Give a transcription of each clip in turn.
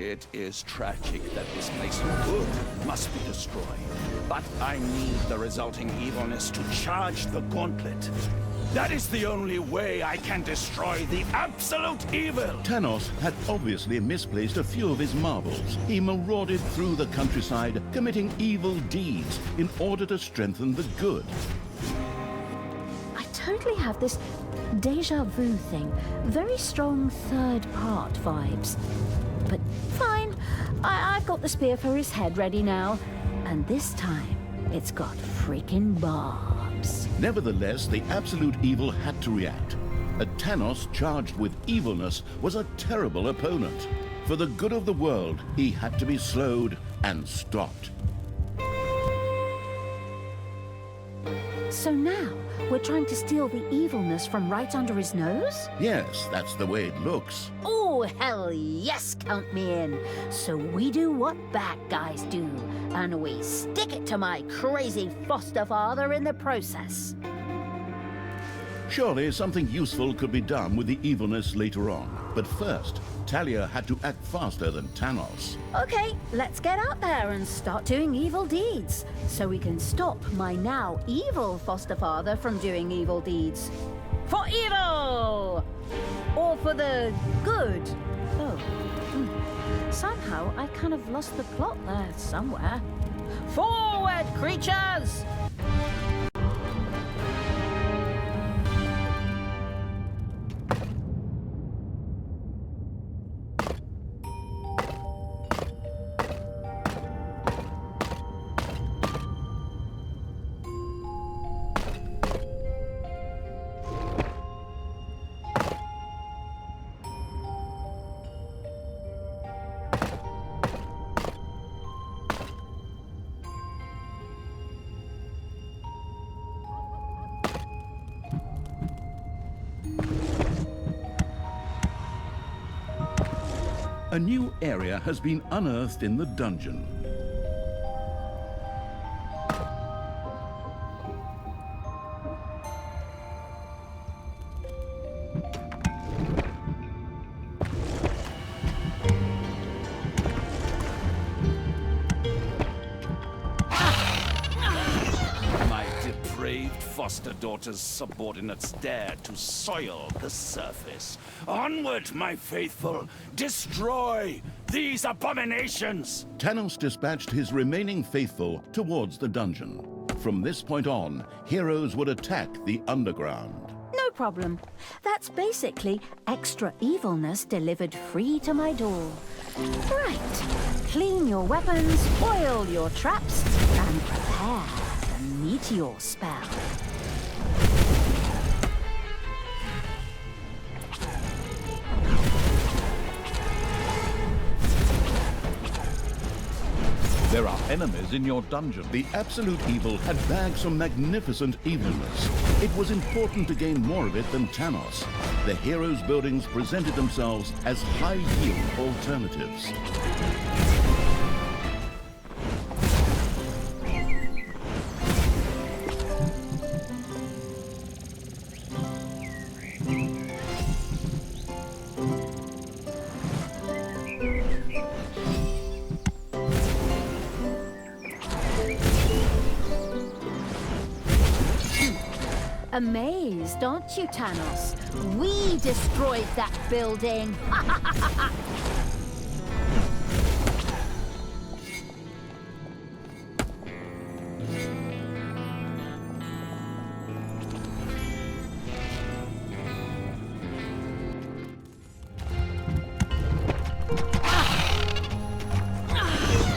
It is tragic that this place of good must be destroyed. But I need the resulting evilness to charge the gauntlet. That is the only way I can destroy the absolute evil! Thanos had obviously misplaced a few of his marbles. He marauded through the countryside, committing evil deeds in order to strengthen the good. I totally have this deja vu thing. Very strong third part vibes. But fine, I've got the spear for his head ready now. And this time, it's got freaking barbs. Nevertheless, the absolute evil had to react. A Thanos charged with evilness was a terrible opponent. For the good of the world, he had to be slowed and stopped. So now, we're trying to steal the evilness from right under his nose? Yes, that's the way it looks. Oh, hell yes, count me in. So we do what bad guys do, and we stick it to my crazy foster father in the process. Surely something useful could be done with the evilness later on. But first, Talia had to act faster than Thanos. Okay, let's get out there and start doing evil deeds, so we can stop my now evil foster father from doing evil deeds. For evil! Or for the good. Oh. Somehow I kind of lost the plot there somewhere. Forward, creatures! A new area has been unearthed in the dungeon. My depraved foster daughter's subordinates dare to soil the surface. Onward, my faithful! Destroy these abominations! Thanos dispatched his remaining faithful towards the dungeon. From this point on, heroes would attack the underground. No problem. That's basically extra evilness delivered free to my door. Right. Clean your weapons, oil your traps, and prepare the meteor spell. There are enemies in your dungeon. The absolute evil had bagged some magnificent evilness. It was important to gain more of it than Thanos. The heroes' buildings presented themselves as high-yield alternatives. Amazed, aren't you, Thanos? We destroyed that building!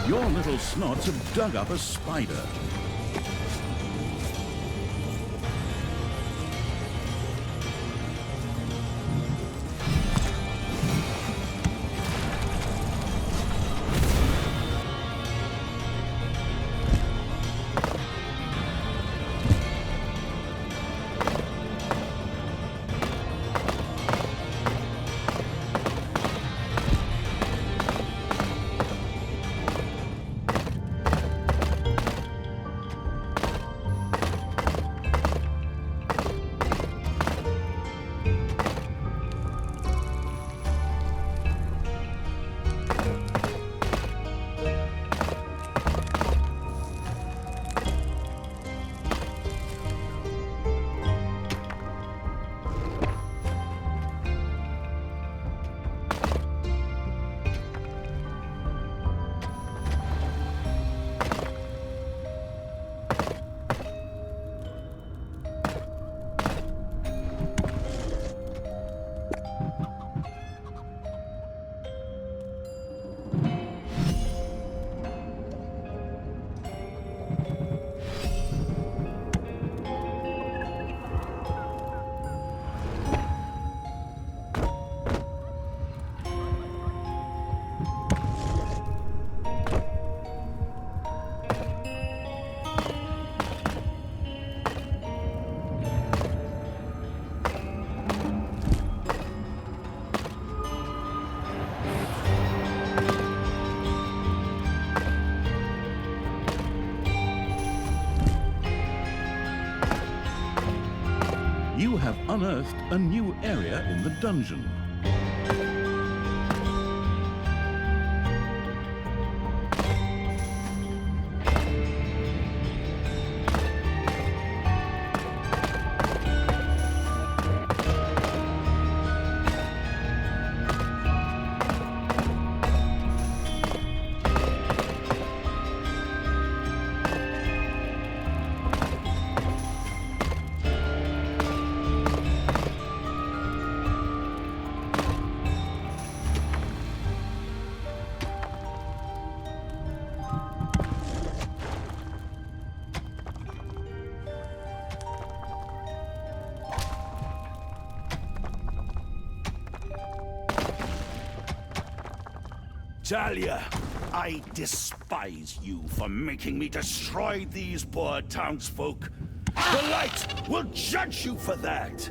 Your little snots have dug up a spider. unearthed a new area in the dungeon. Talia, I despise you for making me destroy these poor townsfolk. The light will judge you for that.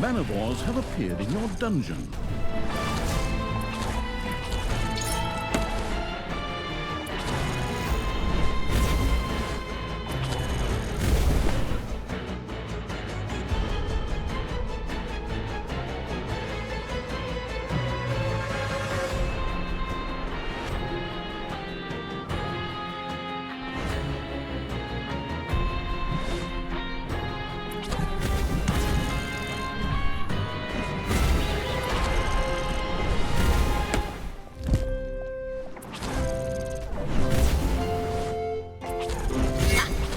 Manivores have appeared in your dungeon.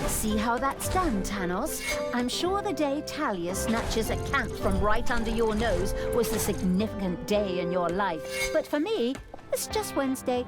See how that's done, Tanos? I'm sure the day Talia snatches a cat from right under your nose was a significant day in your life. But for me, it's just Wednesday.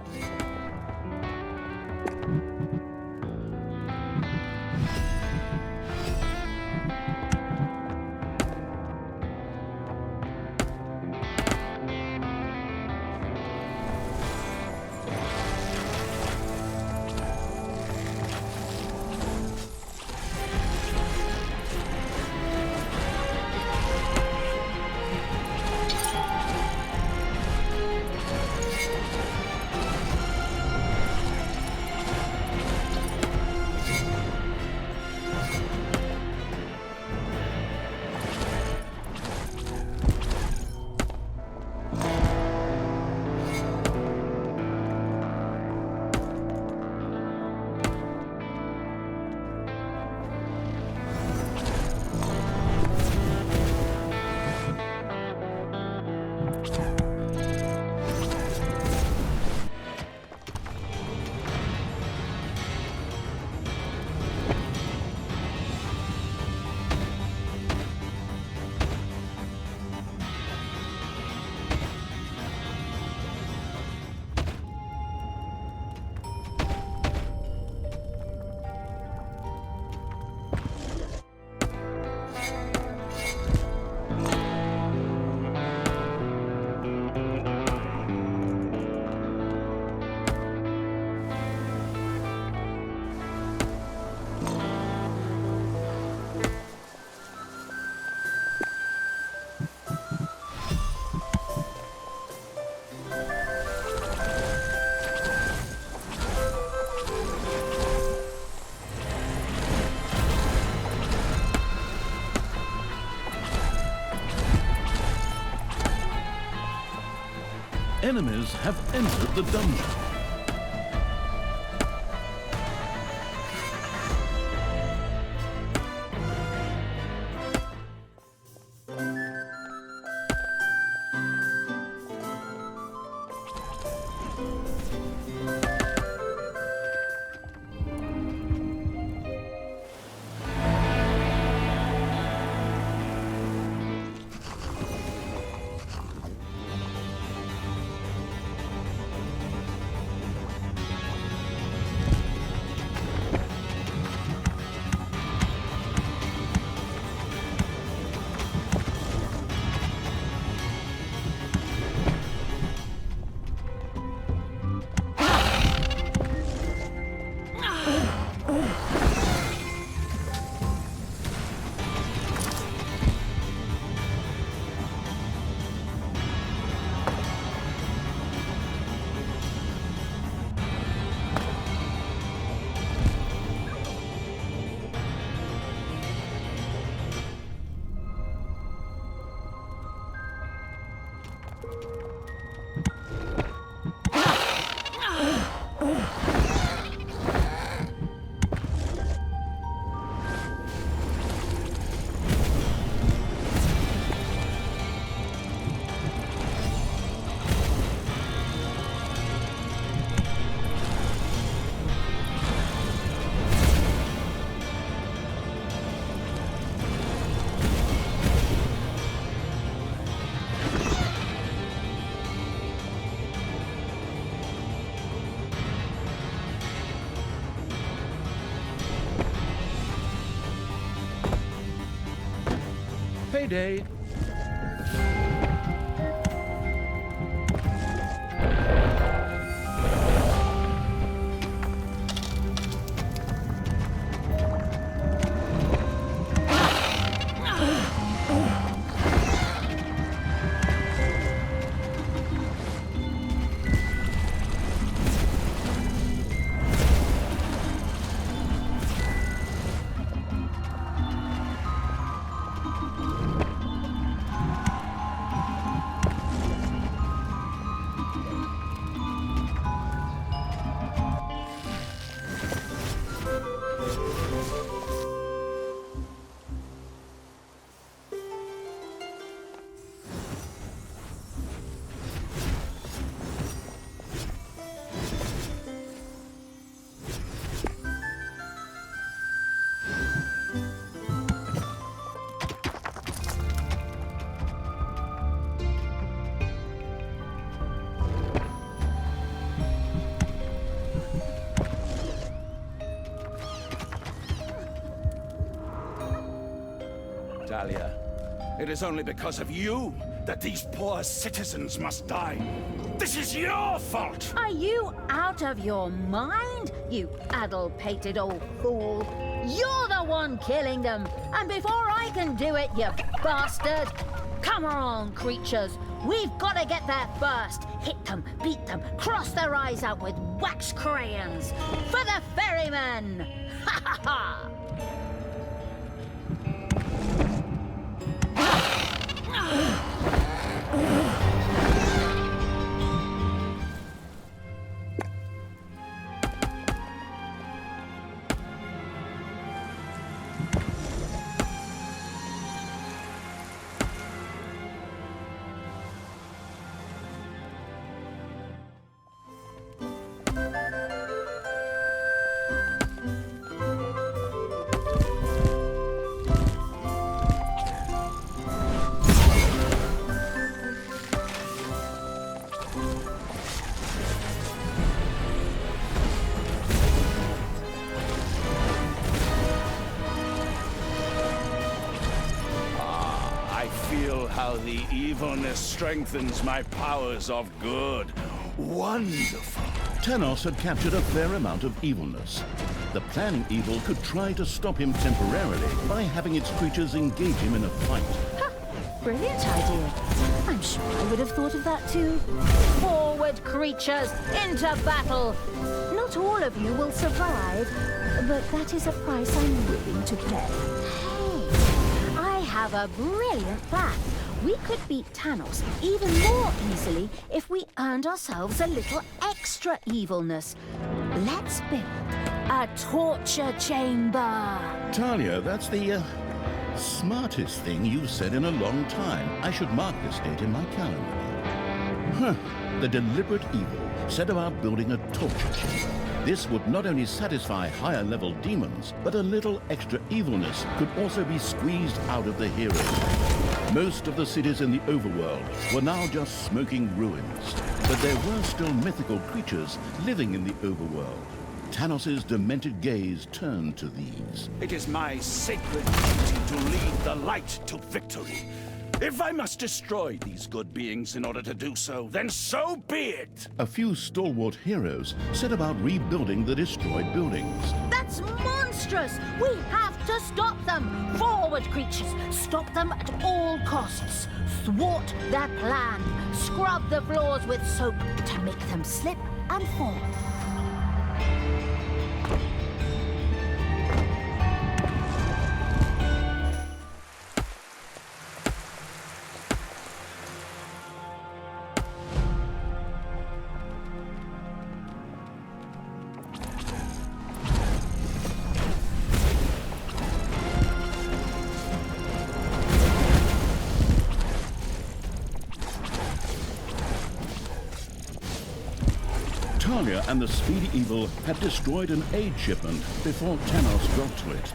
Enemies have entered the dungeon. Payday. Talia, it is only because of you that these poor citizens must die. This is your fault! Are you out of your mind, you addle-pated old fool? You're the one killing them, and before I can do it, you bastard! Come on, creatures! We've got to get there first! Hit them, beat them, cross their eyes out with wax crayons! For the ferrymen! Ha ha ha! How the evilness strengthens my powers of good. Wonderful. Tanos had captured a fair amount of evilness. The planning evil could try to stop him temporarily by having its creatures engage him in a fight. Ha! Brilliant idea. I'm sure I would have thought of that too. Forward, creatures! Into battle! Not all of you will survive, but that is a price I'm willing to pay. Hey, I have a brilliant plan. We could beat Tanos even more easily if we earned ourselves a little extra evilness. Let's build a torture chamber. Talia, that's the smartest thing you've said in a long time. I should mark this date in my calendar. Huh. The deliberate evil set about building a torture chamber. This would not only satisfy higher-level demons, but a little extra evilness could also be squeezed out of the heroes. Most of the cities in the overworld were now just smoking ruins, but there were still mythical creatures living in the overworld. Tanos' demented gaze turned to these. It is my sacred duty to lead the light to victory. If I must destroy these good beings in order to do so, then so be it! A few stalwart heroes set about rebuilding the destroyed buildings. That's monstrous! We have to stop them! Forward, creatures! Stop them at all costs! Thwart their plan! Scrub the floors with soap to make them slip and fall. Talia and the Speedy Evil had destroyed an aid shipment before Tanos got to it.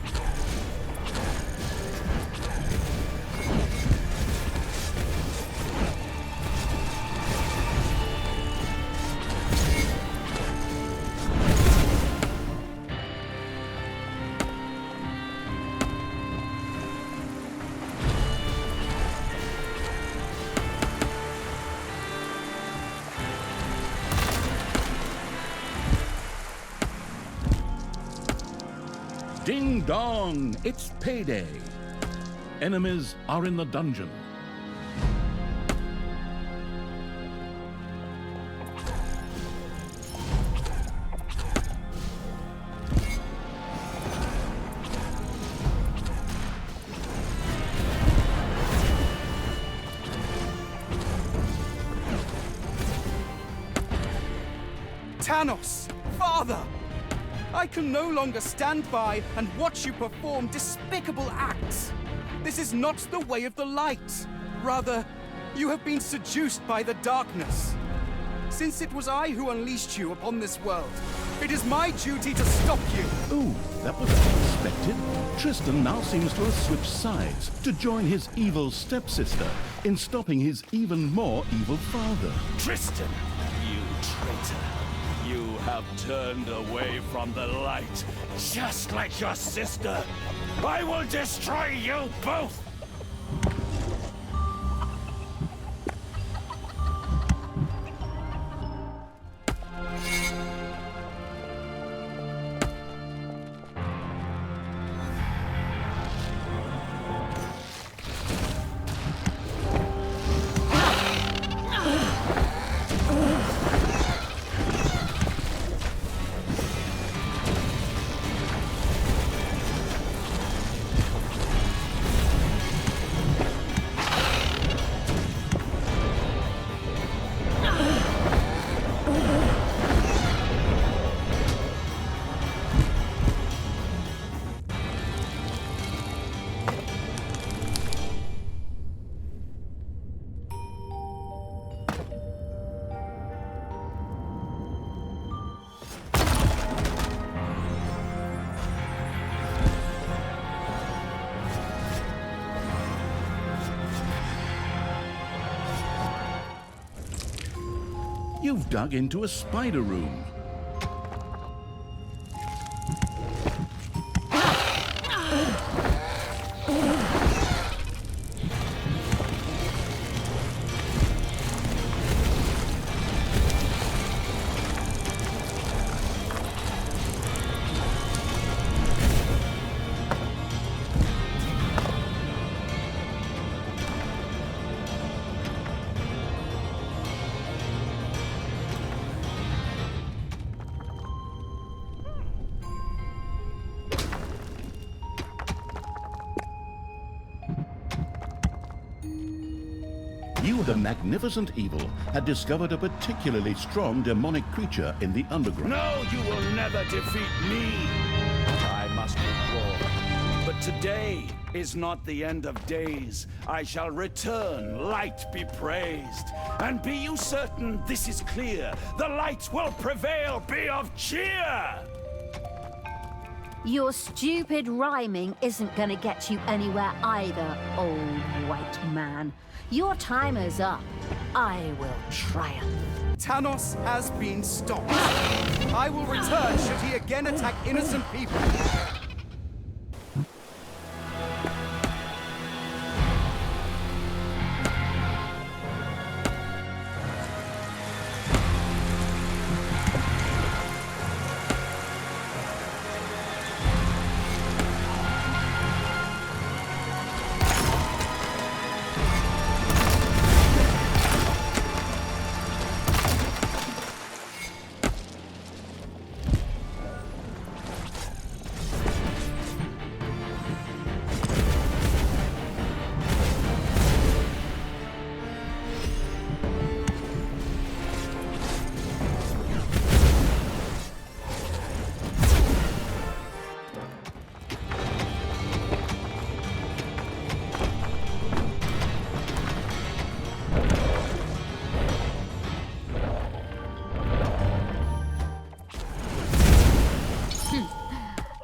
Ding dong! It's payday! Enemies are in the dungeon. Thanos! Father! I can no longer stand by and watch you perform despicable acts. This is not the way of the light. Rather, you have been seduced by the darkness. Since it was I who unleashed you upon this world, it is my duty to stop you. Ooh, that was unexpected. Tristan now seems to have switched sides to join his evil stepsister in stopping his even more evil father. Tristan, you traitor. You have turned away from the light, just like your sister. I will destroy you both! You've dug into a spider room. You, the magnificent evil, had discovered a particularly strong demonic creature in the underground. No, you will never defeat me! I must withdraw. But today is not the end of days. I shall return, light be praised. And be you certain this is clear. The light will prevail, be of cheer! Your stupid rhyming isn't gonna get you anywhere either, old white man. Your time is up. I will triumph. Thanos has been stopped. I will return should he again attack innocent people.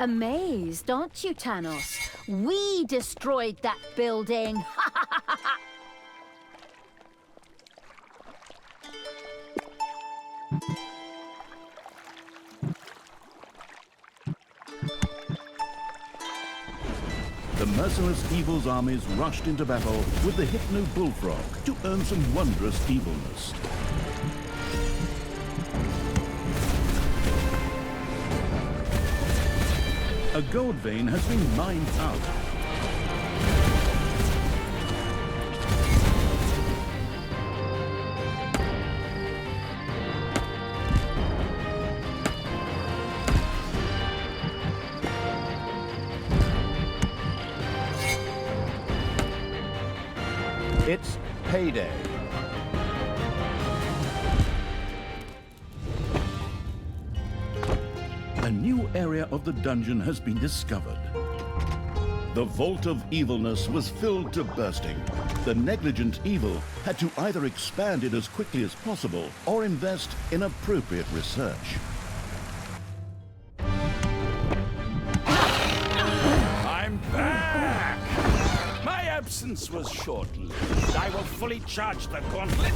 Amazed, aren't you, Thanos? We destroyed that building! The merciless evil's armies rushed into battle with the Hypno Bullfrog to earn some wondrous evilness. A A gold vein has been mined out. It's payday. A new area of the dungeon has been discovered. The vault of evilness was filled to bursting. The negligent evil had to either expand it as quickly as possible or invest in appropriate research. I'm back! My absence was short-lived. I will fully charge the gauntlet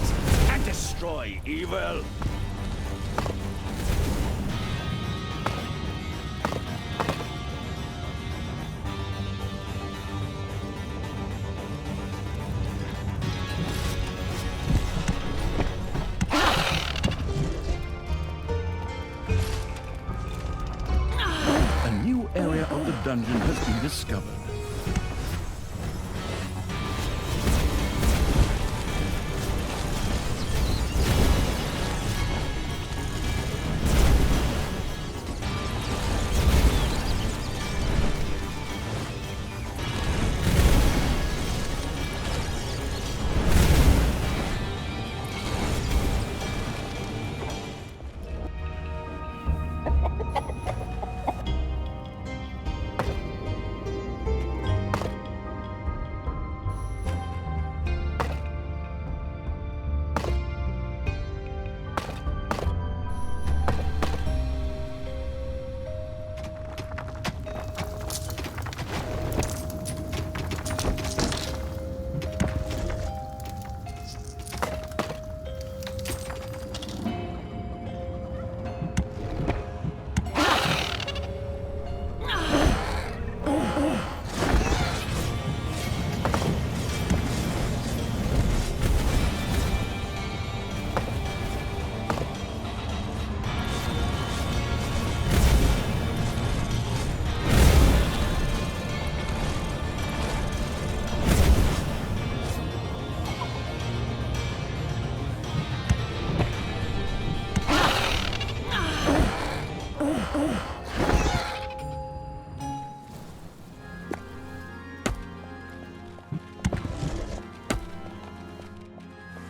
and destroy evil. Dungeon has been discovered.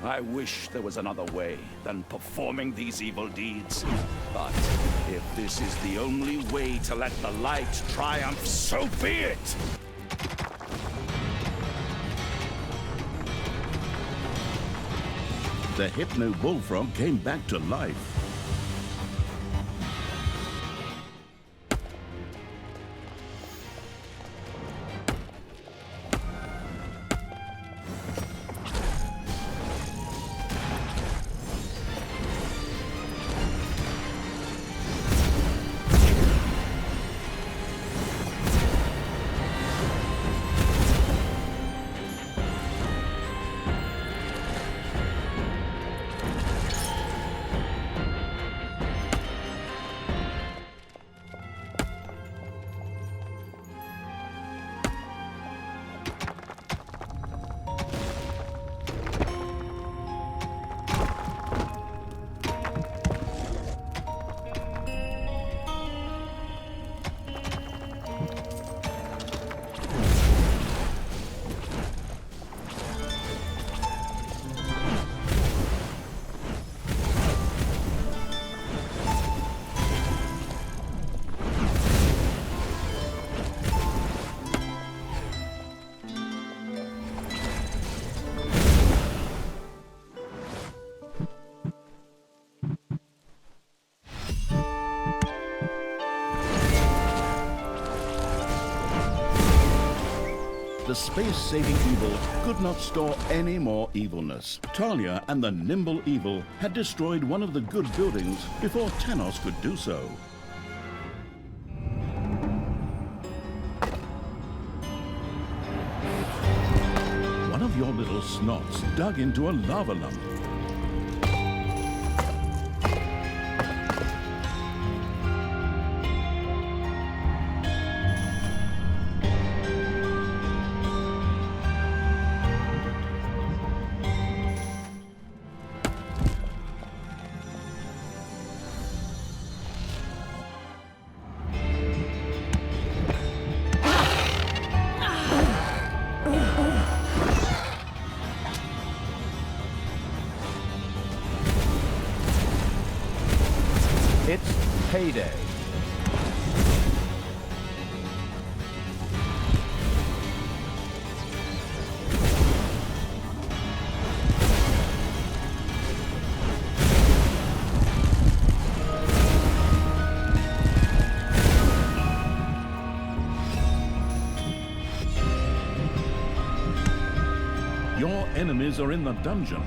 I wish there was another way than performing these evil deeds. But if this is the only way to let the light triumph, so be it! The Hypno Bullfrog came back to life. The space-saving evil could not store any more evilness. Talia and the nimble evil had destroyed one of the good buildings before Tanos could do so. One of your little snots dug into a lava lump. It's payday. Your enemies are in the dungeon.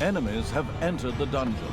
Enemies have entered the dungeon.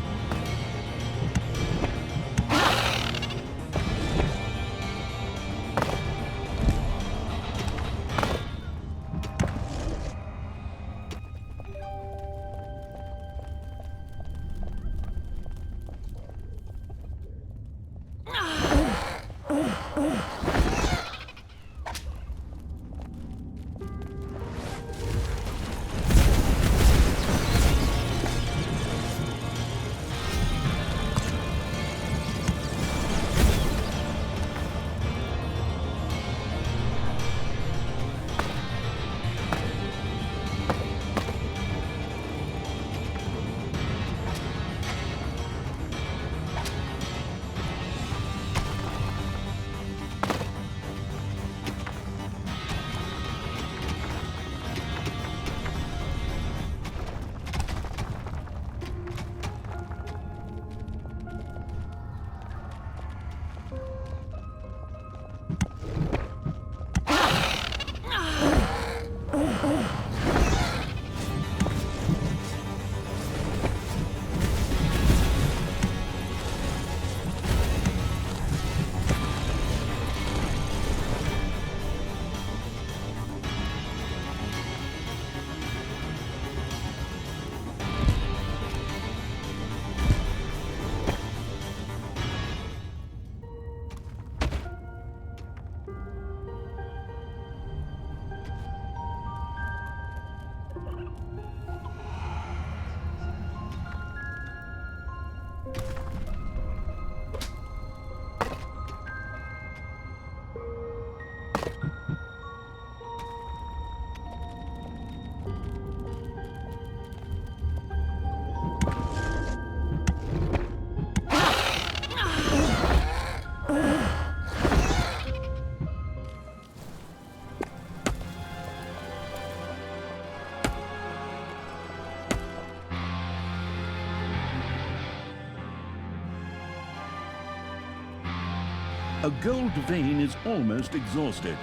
A gold vein is almost exhausted.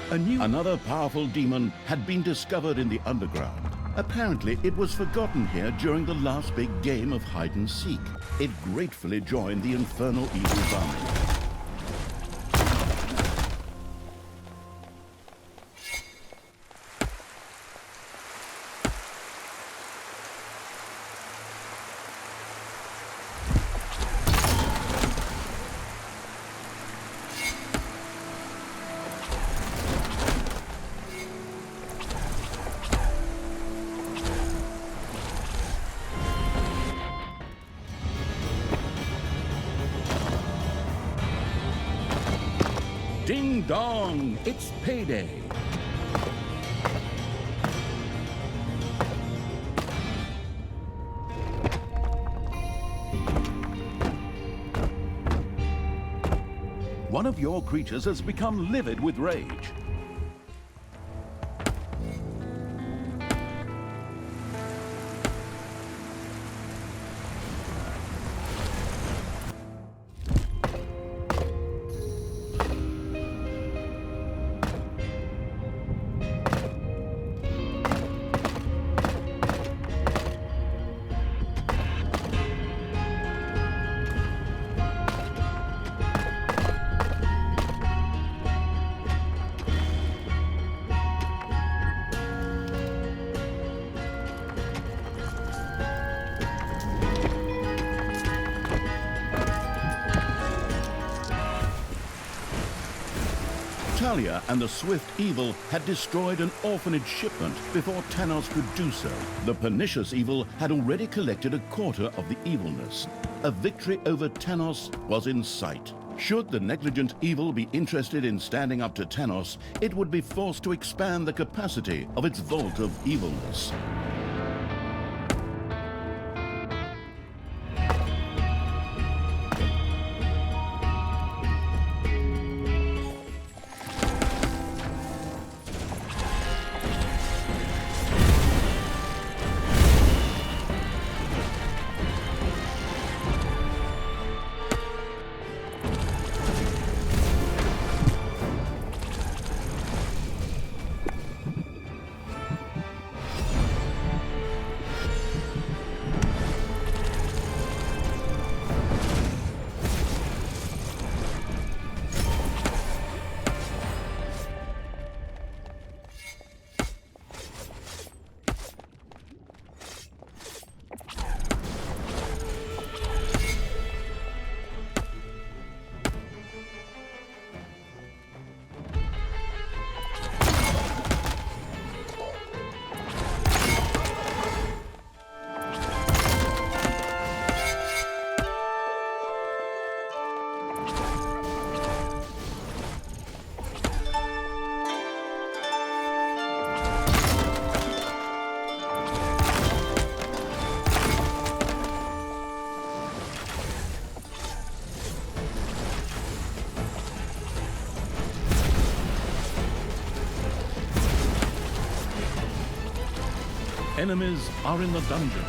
Another powerful demon had been discovered in the underground. Apparently, it was forgotten here during the last big game of hide and seek. It gratefully joined the infernal evil's army. Ding dong! It's payday! One of your creatures has become livid with rage. Talia and the Swift Evil had destroyed an orphanage shipment before Tanos could do so. The pernicious evil had already collected a quarter of the evilness. A victory over Tanos was in sight. Should the negligent evil be interested in standing up to Tanos, it would be forced to expand the capacity of its vault of evilness. Enemies are in the dungeon.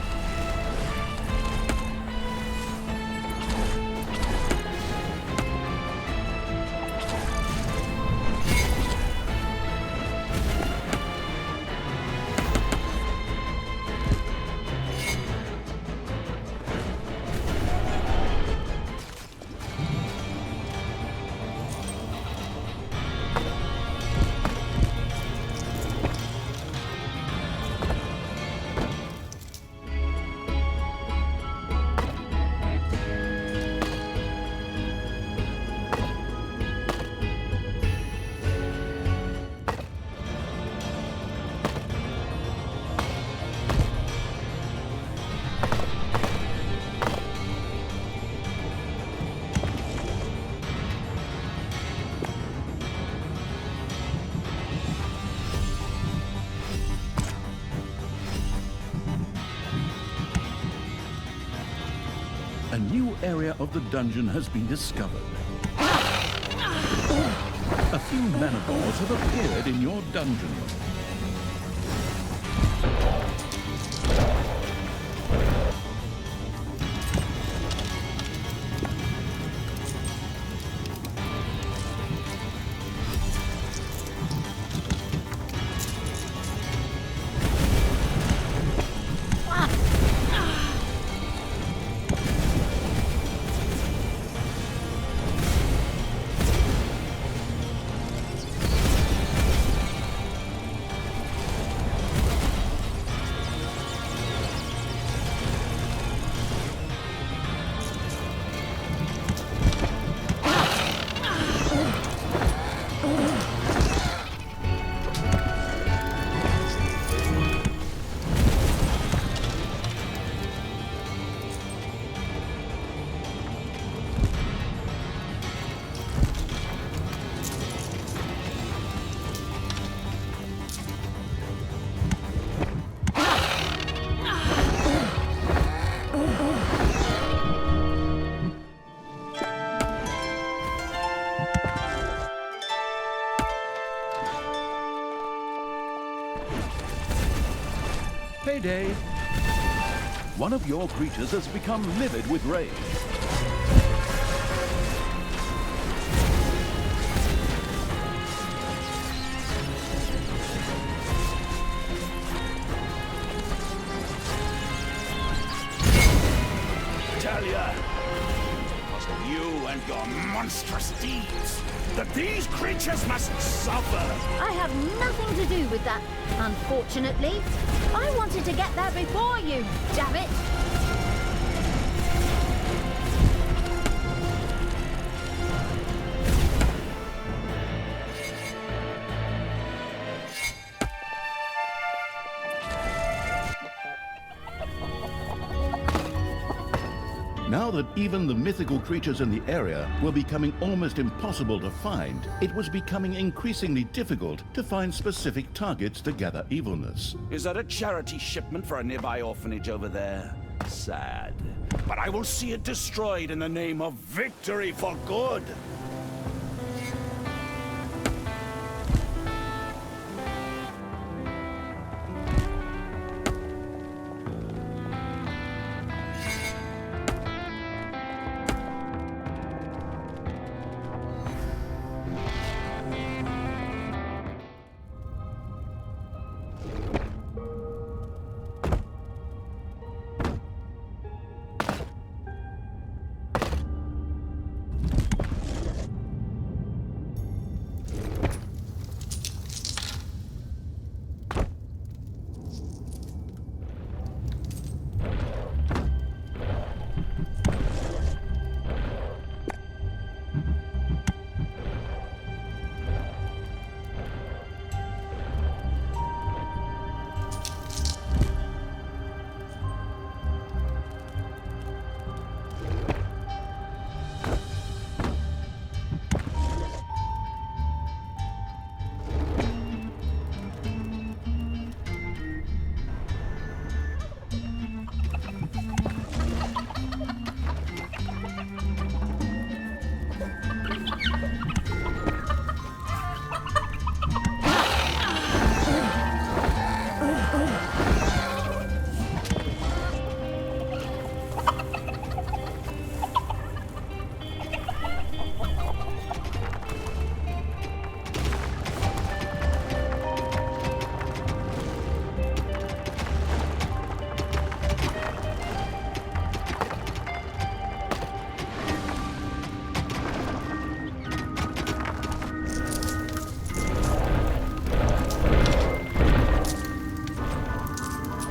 A new area of the dungeon has been discovered. A few manacles have appeared in your dungeon. Payday. One of your creatures has become livid with rage. Talia, because of you and your monstrous deeds, that these creatures must suffer. I have nothing to do with that, unfortunately. I wanted to get there before you, damn it! Now that even the mythical creatures in the area were becoming almost impossible to find, it was becoming increasingly difficult to find specific targets to gather evilness. Is that a charity shipment for a nearby orphanage over there? Sad. But I will see it destroyed in the name of victory for good.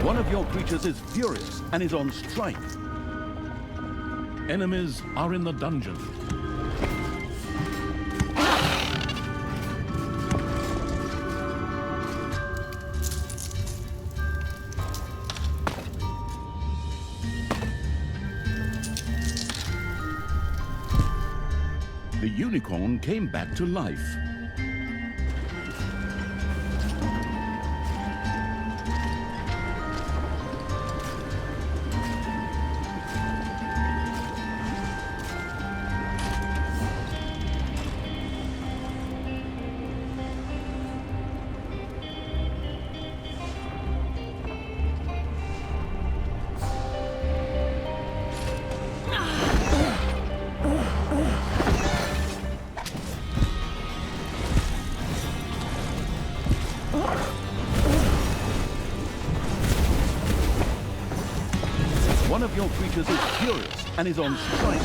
One of your creatures is furious and is on strike. Enemies are in the dungeon. The unicorn came back to life. One of your creatures is furious and is on strike.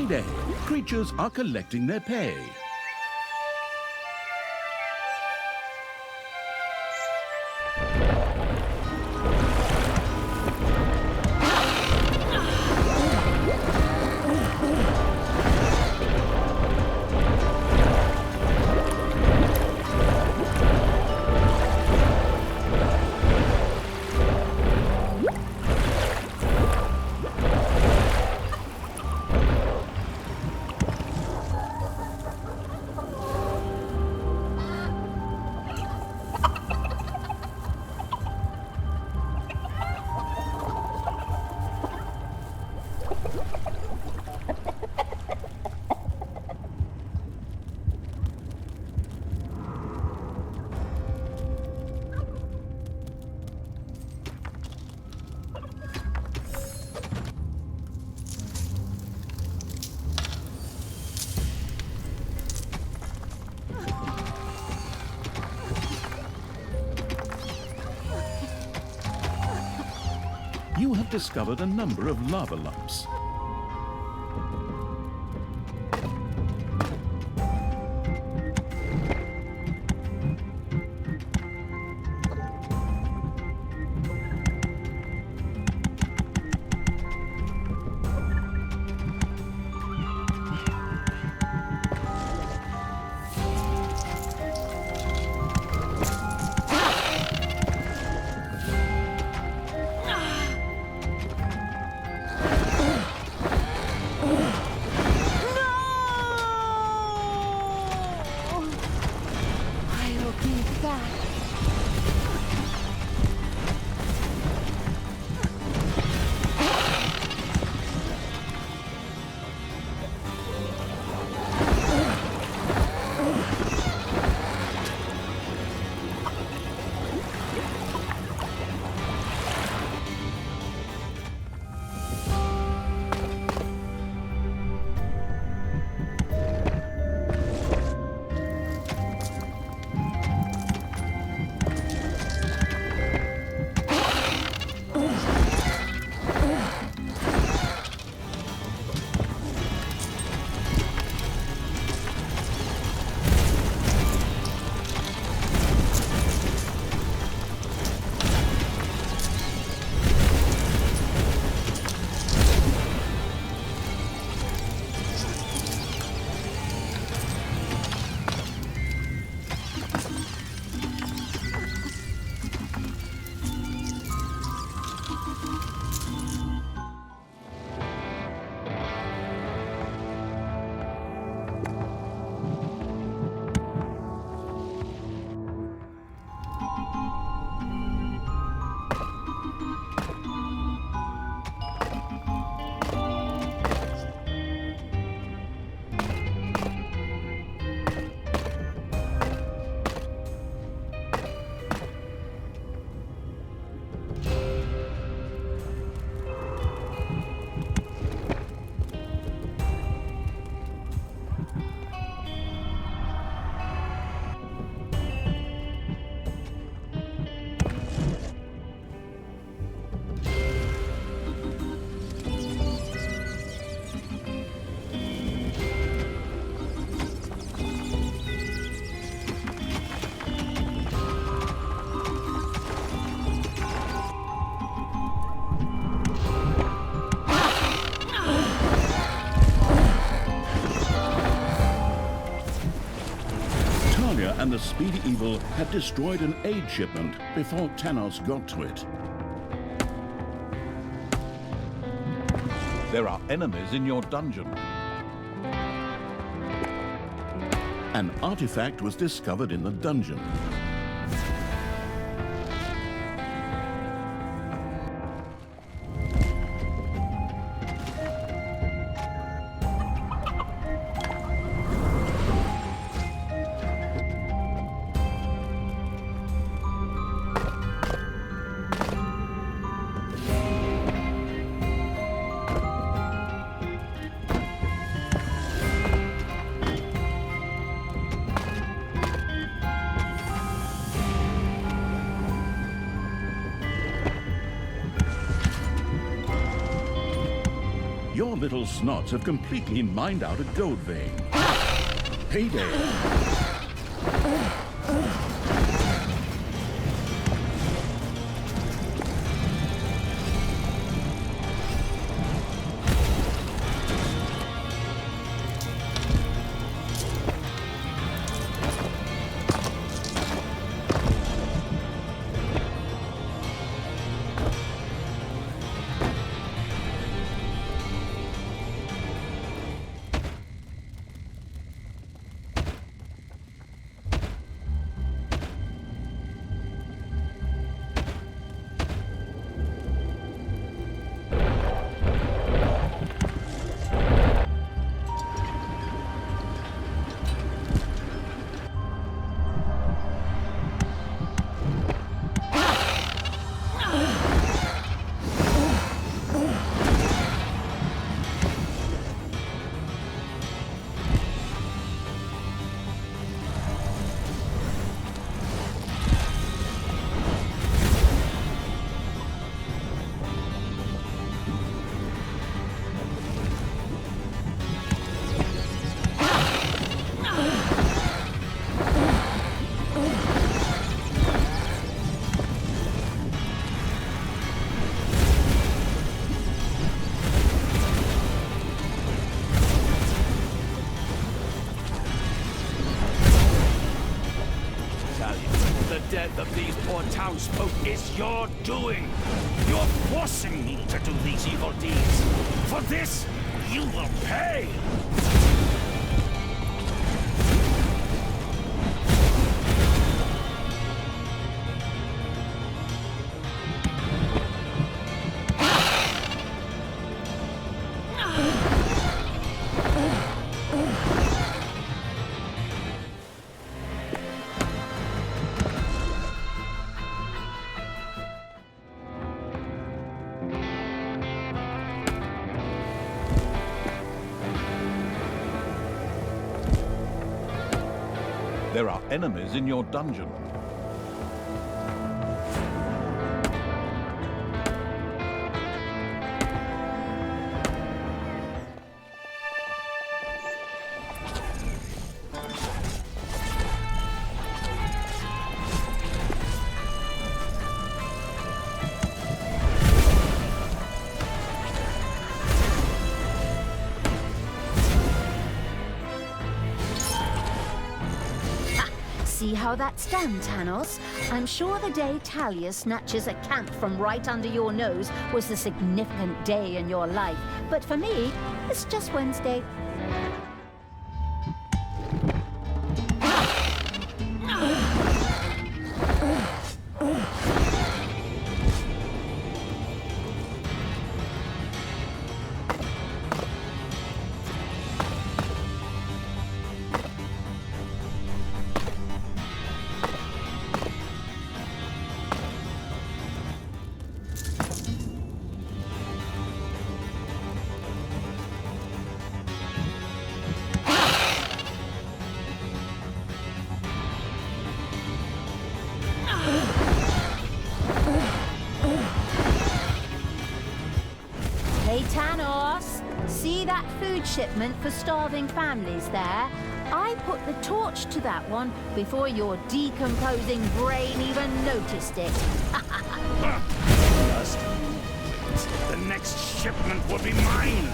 payday. Creatures are collecting their pay. You have discovered a number of lava lumps. And the speedy evil had destroyed an aid shipment before Thanos got to it. There are enemies in your dungeon. An artifact was discovered in the dungeon. Your little snots have completely mined out a gold vein. Payday. The death of these poor townsfolk is your doing. You're forcing me to do these evil deeds. For this, you will pay. There are enemies in your dungeon. See how that's done, Tanos? I'm sure the day Talia snatches a cat from right under your nose was a significant day in your life. But for me, it's just Wednesday. Hey, Tanos, see that food shipment for starving families there? I put the torch to that one before your decomposing brain even noticed it. Just wait. The next shipment will be mine.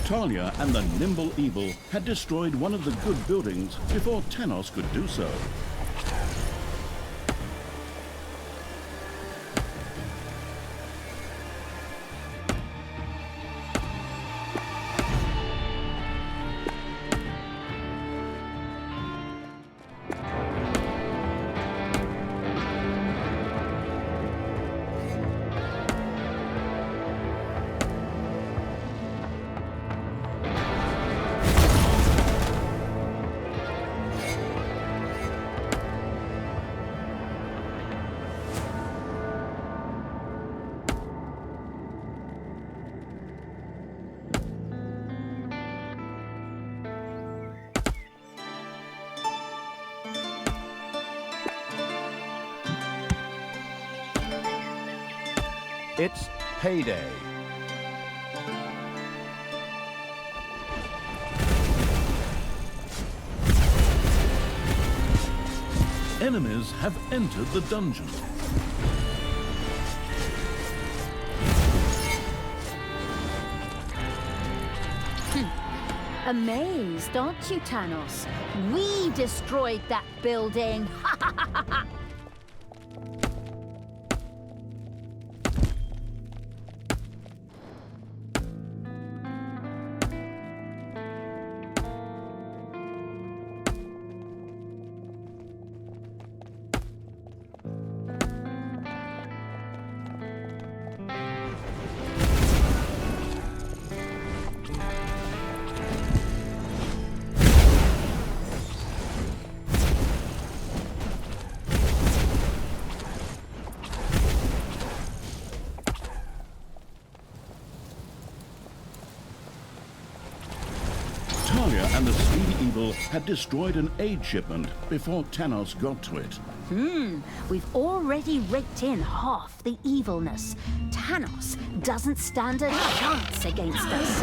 Talia and the nimble evil had destroyed one of the good buildings before Tanos could do so. It's payday. Enemies have entered the dungeon. Amazed, aren't you, Tanos? We destroyed that building! Talia and the Swede Evil had destroyed an aid shipment before Tanos got to it. We've already raked in half the evilness. Tanos doesn't stand a chance against us.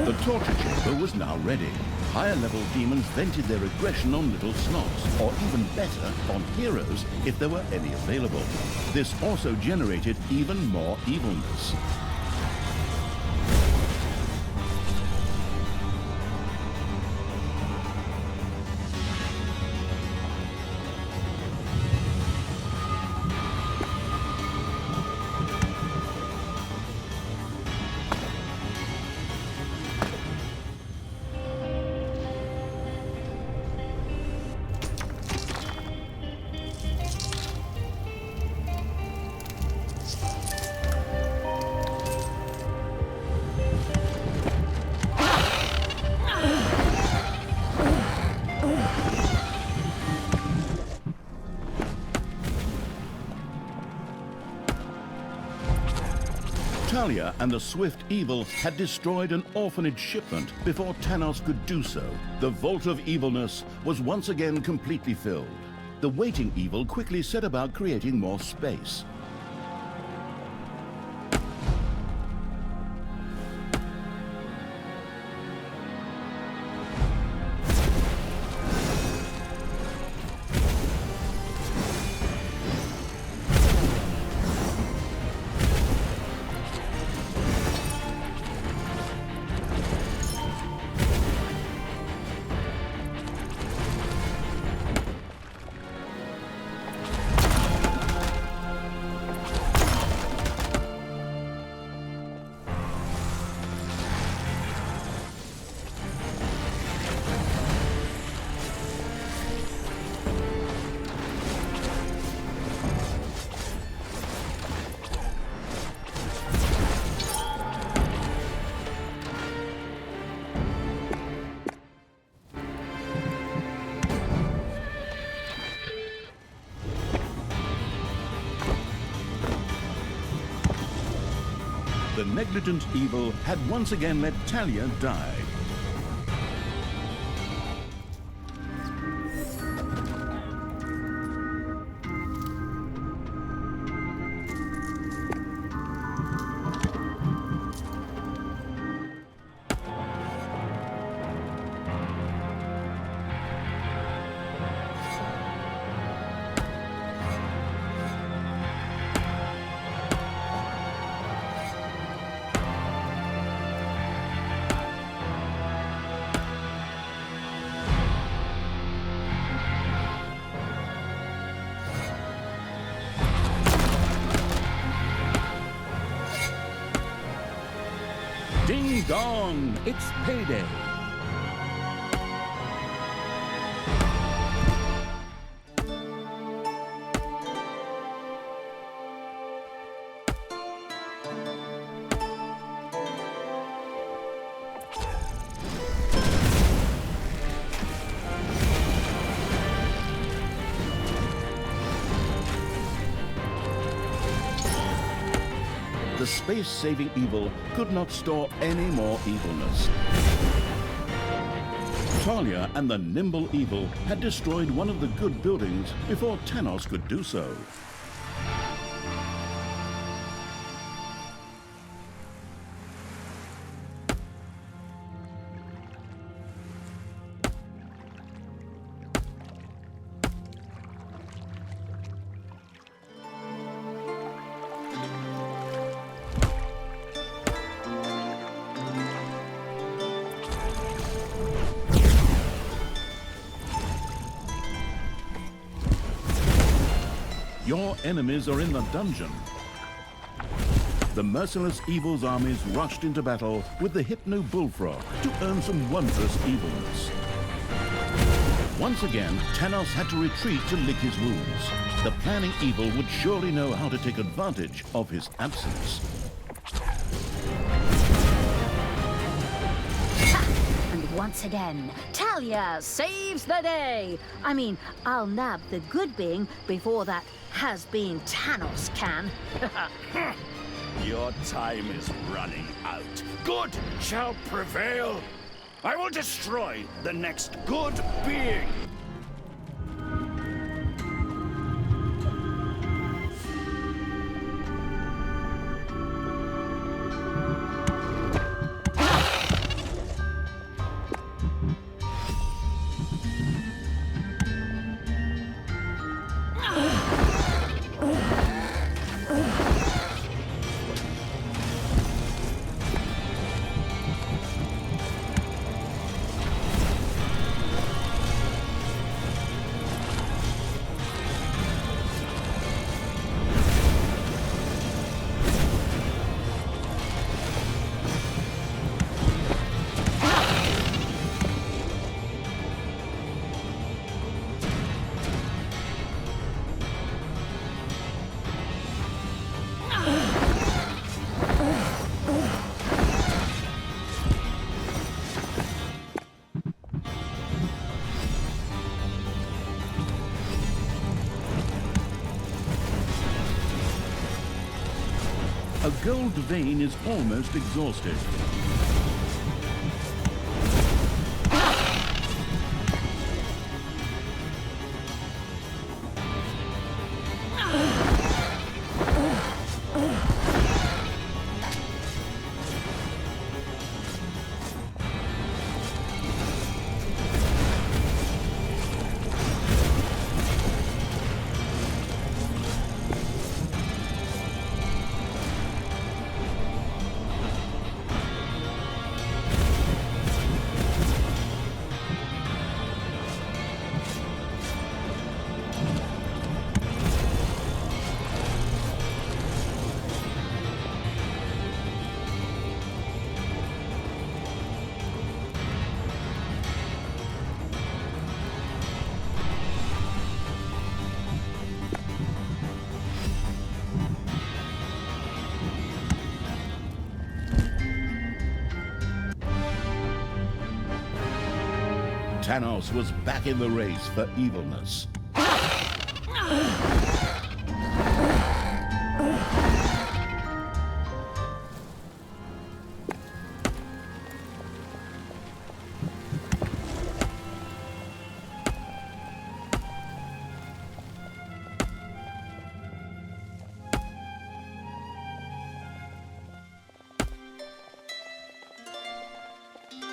The torture chamber was now ready. Higher-level demons vented their aggression on little snots, or even better, on heroes if there were any available. This also generated even more evilness. Talia and the Swift Evil had destroyed an orphanage shipment before Tanos could do so. The Vault of Evilness was once again completely filled. The waiting evil quickly set about creating more space. The negligent evil had once again let Talia die. Ding dong! It's payday! The space-saving evil could not store any more evilness. Talia and the nimble evil had destroyed one of the good buildings before Thanos could do so. Your enemies are in the dungeon. The merciless evil's armies rushed into battle with the Hypno Bullfrog to earn some wondrous evilness. Once again, Thanos had to retreat to lick his wounds. The planning evil would surely know how to take advantage of his absence. And once again, Talia saves the day. I mean, I'll nab the good being before that has-been Thanos can. Your time is running out. Good shall prevail. I will destroy the next good being. A gold vein is almost exhausted. Thanos was back in the race for evilness.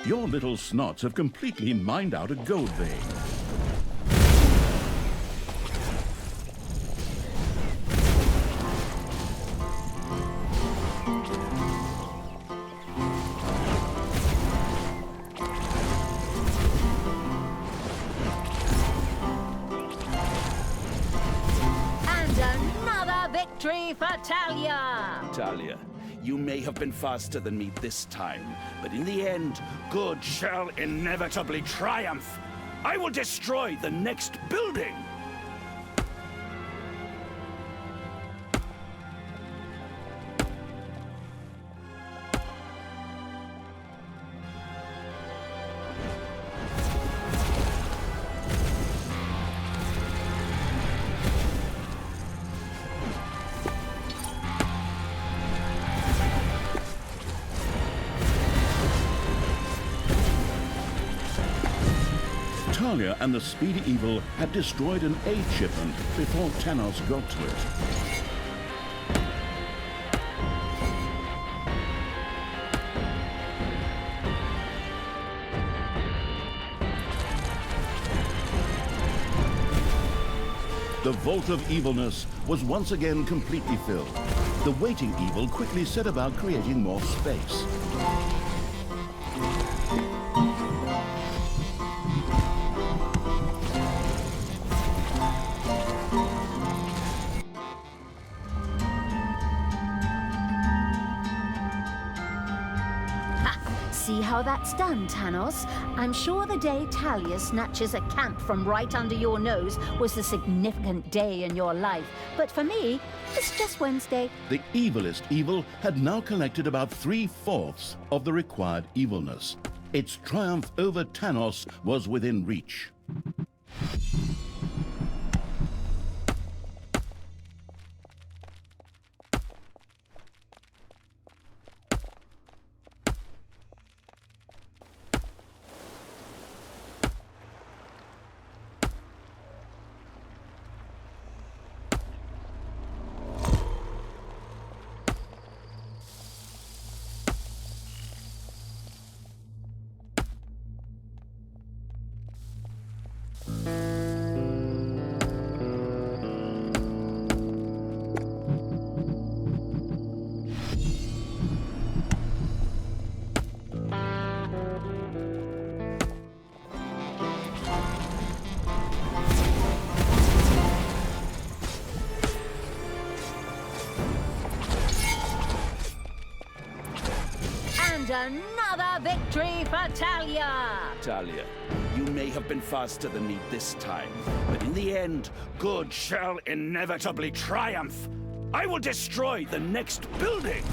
Your little snots have completely mined out a gold vein. And another victory for Talia. Talia, you may have been faster than me this time, but in the end, good shall inevitably triumph. I will destroy the next building. Talia and the speedy evil had destroyed an aid shipment before Tanos got to it. The vault of evilness was once again completely filled. The waiting evil quickly set about creating more space. See how that's done, Tanos? I'm sure the day Talia snatches a camp from right under your nose was a significant day in your life. But for me, it's just Wednesday. The evilest evil had now collected about 3/4 of the required evilness. Its triumph over Tanos was within reach. Another victory for Talia! Talia, you may have been faster than me this time, but in the end, good shall inevitably triumph. I will destroy the next building.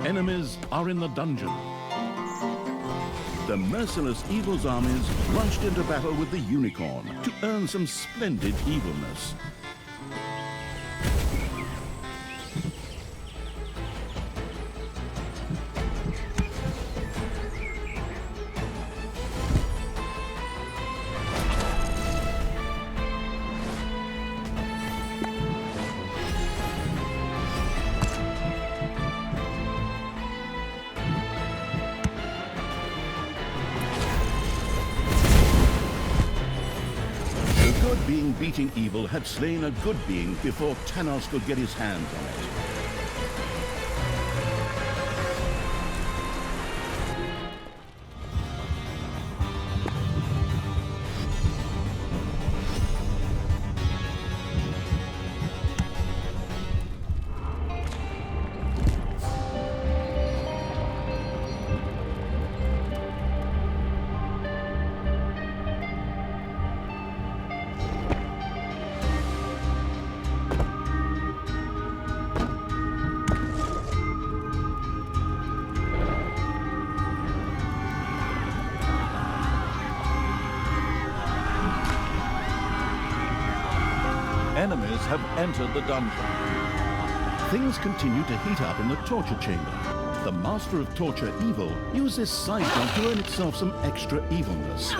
Enemies are in the dungeon. The merciless evil's armies rushed into battle with the unicorn to earn some splendid evilness. Being beating evil had slain a good being before Tanos could get his hands on it. Enemies have entered the dungeon. Things continue to heat up in the torture chamber. The master of torture, evil, used this side job to earn itself some extra evilness.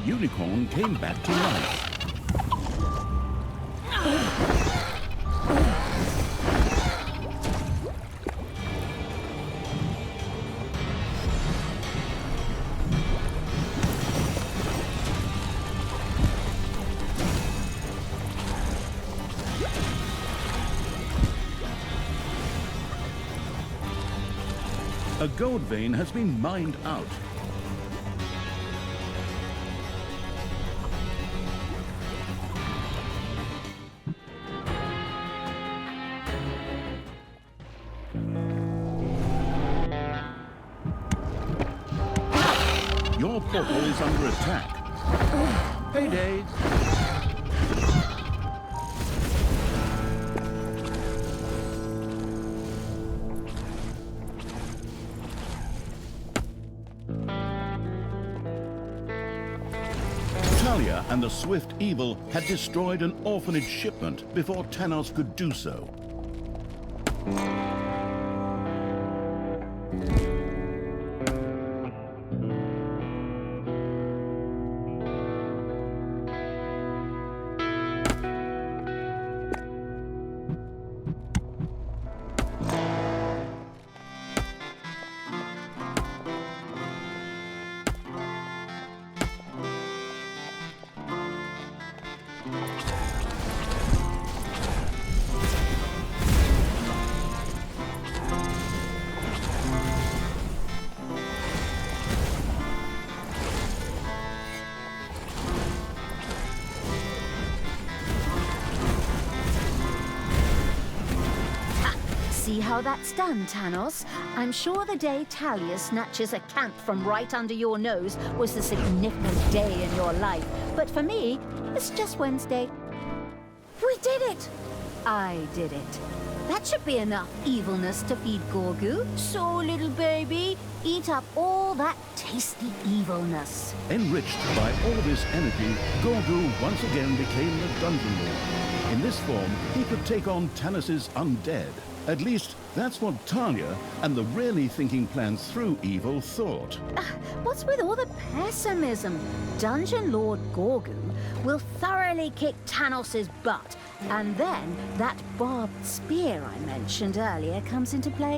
unicorn came back to life. A gold vein has been mined out. Your portal is under attack. Payday! Talia and the Swift Evil had destroyed an orphanage shipment before Tanos could do so. See how that's done, Tanos? I'm sure the day Talia snatches a camp from right under your nose was a significant day in your life. But for me, it's just Wednesday. We did it! I did it. That should be enough evilness to feed Gorgu. So, little baby, eat up all that tasty evilness. Enriched by all this energy, Gorgu once again became the Dungeon Lord. In this form, he could take on Tanos's undead. At least, that's what Talia and the really thinking plans through evil thought. What's with all the pessimism? Dungeon Lord Gorgu will thoroughly kick Tanos's butt, and then that barbed spear I mentioned earlier comes into play.